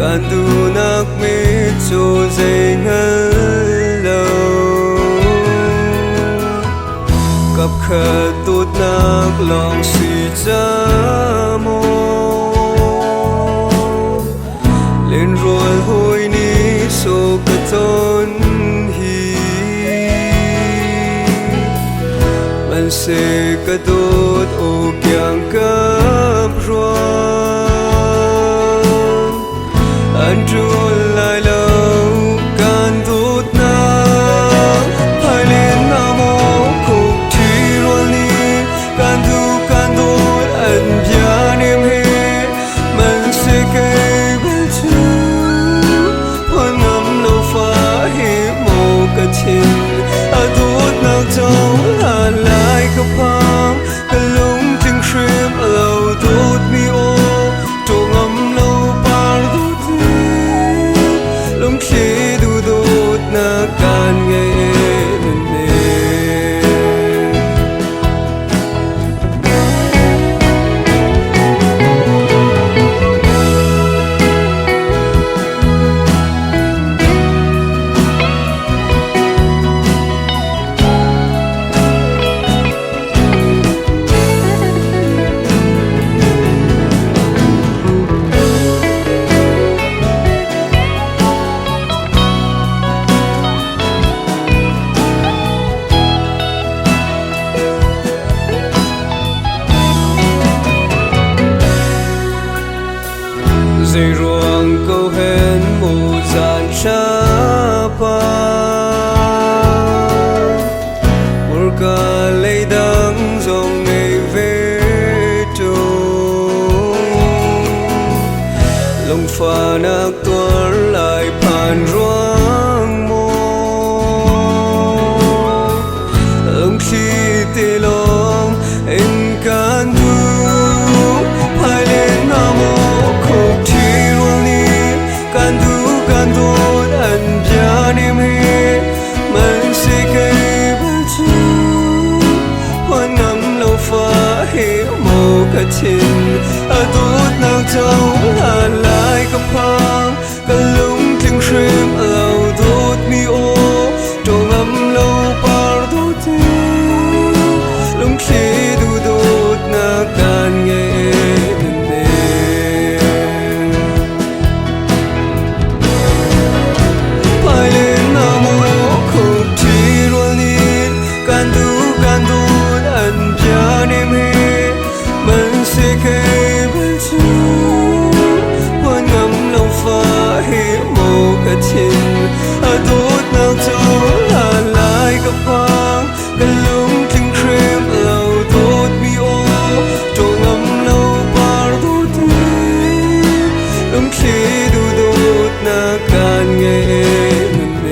การดูนักมิโจเจงันเลวกับแค่ตุดนักลองสิจามเล่นรวยหวยนี้โศกตนฮีมันเสกโดดอกอย่างกับรัวอันจุลลายเลวการตุดนักภายเล่นนาโมคุกที่รัวนี้การดูการโดดอันยาเนมเฮมันเสกเบลจูพอนำเราฟ้าเฮโมกะทินอาตุดนักจงหาลายกะพังกะลุงจึงเชื่อมเราตุดมีโอจงอำเราปาร์ตุดลงชีดูดูดนักการเงินเนdây ruộng câu hẹn mù dàn cha pa một cả lấy đắng dòng ngày về trâu lòng pha nạc tuôn lạiผ่าน ruộng mô lòng khi tê lòng anh can du hai lên nam môการดูการโดนอันยาเนมเฮมันเสกเบลจูพอนำเราฟ้าเฮโมกะทินอาตุดนักเจ้าหาลายกะพังกะลุงจึงเชื่อมเราตุดมีโอจงอำเราปาร์ตุดลุงชีดูดูดนักการเงินกะทินอาตุดนักเจ้าหาลายกะพังกะลุงจึงเครมเราตุดมีโอจงอำเราปาร์ตุดลุงชีดูดูดนักการเงินเน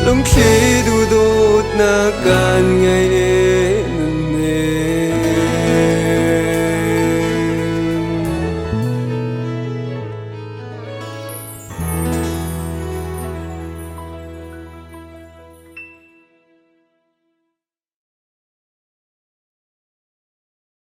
ลุงชีดูดูดนักการเงิน